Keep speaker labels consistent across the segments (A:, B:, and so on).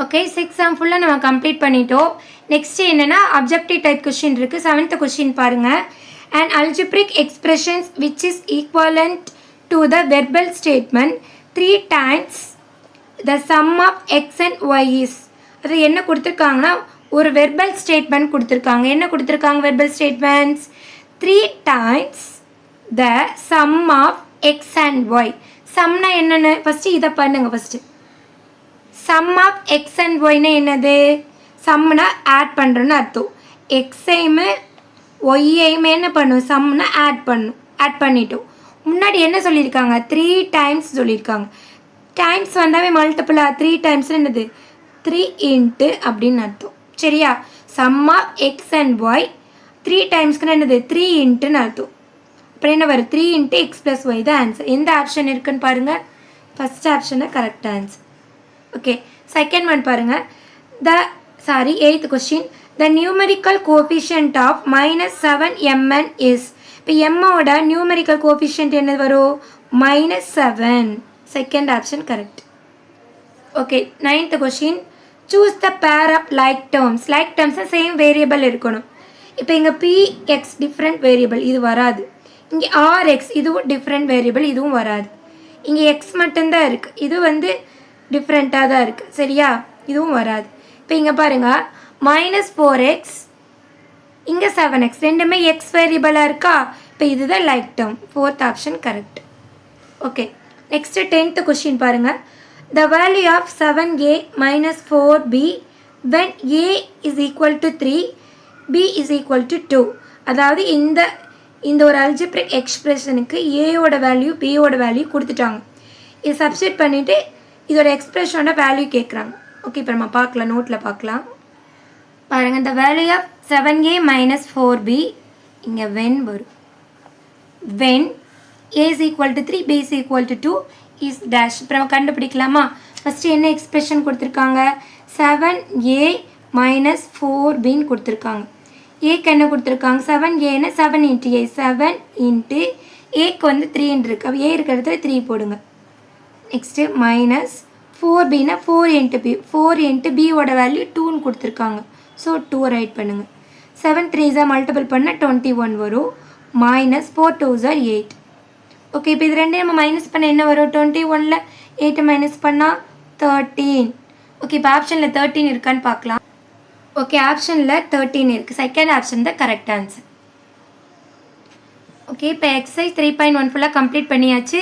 A: Okay 6 some ஃபுல்லாக நம்ம complete பண்ணிட்டோம். நெக்ஸ்ட் என்னென்னா அப்ஜெக்டிவ் டைப் கொஷின் இருக்குது. 7th கொஷின் பாருங்கள். An algebraic expressions which is equivalent to the verbal statement 3 times the sum of x and y is. அது என்ன கொடுத்துருக்காங்கன்னா ஒரு வெர்பல் ஸ்டேட்மெண்ட் கொடுத்துருக்காங்க. என்ன கொடுத்துருக்காங்க verbal statements 3 times the sum of x and y. சம்னா என்னென்னு ஃபஸ்ட்டு இதை பண்ணுங்க. First sum of x and ஒய்னா என்னது? சம்னா ஆட் பண்ணுறோன்னு அர்த்தம். எக்ஸையுமே ஒய்யையுமே என்ன பண்ணும்? சம்னா ஆட் பண்ணிட்டோம். முன்னாடி என்ன சொல்லியிருக்காங்க? 3 டைம்ஸ் சொல்லியிருக்காங்க. டைம்ஸ் வந்தாவே மல்டிப்புளாக 3 டைம்ஸ் என்னது? 3 இன்ட்டு அப்படின்னு அர்த்தம். சரியா? Sum of x and y 3 டைம்ஸ்க்குன்னு என்னது? 3 இன்ட்டுன்னு அர்த்தம். அப்புறம் என்ன வரும்? 3 இன்ட்டு எக்ஸ் ப்ளஸ் ஒய் தான் ஆன்சர். எந்த ஆப்ஷன் இருக்குன்னு பாருங்கள். ஃபஸ்ட் ஆப்ஷனை correct answer. Okay second one பாருங்கள். 8th question. The numerical coefficient of -7mn is. இப்போ எம்மோட நியூமெரிக்கல் கோஎஃபிஷியன்ட் என்ன வரும்? -7. Second option correct. Okay 9th question. Choose the pair of like terms. Like டேர்ம்ஸாக சேம் வேரியபிள் இருக்கணும். இப்போ இங்கே px டிஃப்ரெண்ட் வேரியபிள், இது வராது. இங்கே rx இதுவும் டிஃப்ரெண்ட் வேரியபிள், இதுவும் வராது. இங்கே எக்ஸ் மட்டும்தான் இருக்குது, இது டிஃப்ரெண்ட்டாக தான் இருக்குது. சரியா? இதுவும் வராது. இப்போ இங்கே பாருங்கள் -4x இங்கே 7x ரெண்டுமே எக்ஸ் வேரியபிளாக இருக்கா? இப்போ இதுதான் like term. 4th option correct. Okay next 10th question பாருங்கள். The value of 7a - 4b when a is equal to 3 b is equal to 2. அதாவது இந்த ஒரு அல்ஜிப்ரிக் எக்ஸ்பிரஷனுக்கு ஏயோட வேல்யூ பியோட வேல்யூ கொடுத்துட்டாங்க. இது சப்ஸ்டிட் பண்ணிவிட்டு இதோட எக்ஸ்பிரஷனோட வேல்யூ கேட்குறாங்க. ஓகே இப்போ நம்ம பார்க்கலாம், நோட்டில் பார்க்கலாம். பாருங்கள் இந்த வேல்யூ ஆஃப் 7a - 4b இங்கே வென் வரும். When a is equal to 3 b is equal to 2 is dash. இப்போ நம்ம கண்டுபிடிக்கலாமா? ஃபஸ்ட்டு என்ன எக்ஸ்பிரஷன் கொடுத்துருக்காங்க? 7a - 4bன்னு கொடுத்துருக்காங்க. ஏக்கு என்ன கொடுத்துருக்காங்க? 7a 7 இன்ட்டு a 7 இன்ட்டு ஏக்கு 3 இருக்கு. அப்போ ஏ இருக்கிற இடத்துல 3 போடுங்க. Next -4b 4 into b. 4 into பியோட வேல்யூ 2ன்னு கொடுத்துருக்காங்க. ஸோ 2 ரைட் பண்ணுங்கள். 7 3s மல்டிபிள் பண்ணால் 21 வரும். -4 2s 8. ஓகே இப்போ இது ரெண்டையும் நம்ம மைனஸ் பண்ண என்ன வரும்? 21ல் 8 மைனஸ் பண்ணால் 13. ஓகே இப்போ ஆப்ஷனில் 13 இருக்கான்னு பார்க்கலாம். ஓகே ஆப்ஷனில் 13 இருக்குது. செகண்ட் ஆப்ஷன் தான் கரெக்ட் ஆன்சர். ஓகே இப்போ எக்ஸசைஸ் 3.1 ஃபுல்லாக கம்ப்ளீட் பண்ணியாச்சு.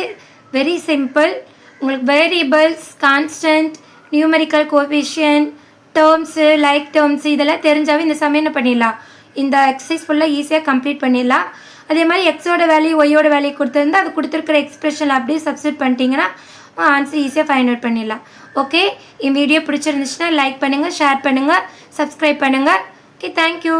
A: Very simple. உங்களுக்கு variables, constant, numerical coefficient, terms, like terms இதெல்லாம் தெரிஞ்சாவே இந்த சம் என்ன பண்ணிடலாம்? இந்த எக்ஸசைஸ் ஃபுல்லாக ஈஸியாக கம்ப்ளீட் பண்ணிடலாம். அதே மாதிரி எக்ஸோட வேல்யூ ஒய்யோட வேல்யூ கொடுத்துருந்தா அது கொடுத்துருக்கிற எக்ஸ்பிரஷனில் அப்படியே சப்ஸ்டிட் பண்ணிட்டீங்கன்னா ஆன்சர் ஈஸியாக ஃபைண்ட் அவுட் பண்ணிடலாம். ஓகே இந்த வீடியோ பிடிச்சிருந்துச்சுன்னா லைக் பண்ணுங்கள், ஷேர் பண்ணுங்கள், சப்ஸ்கிரைப் பண்ணுங்கள். Okay thank you.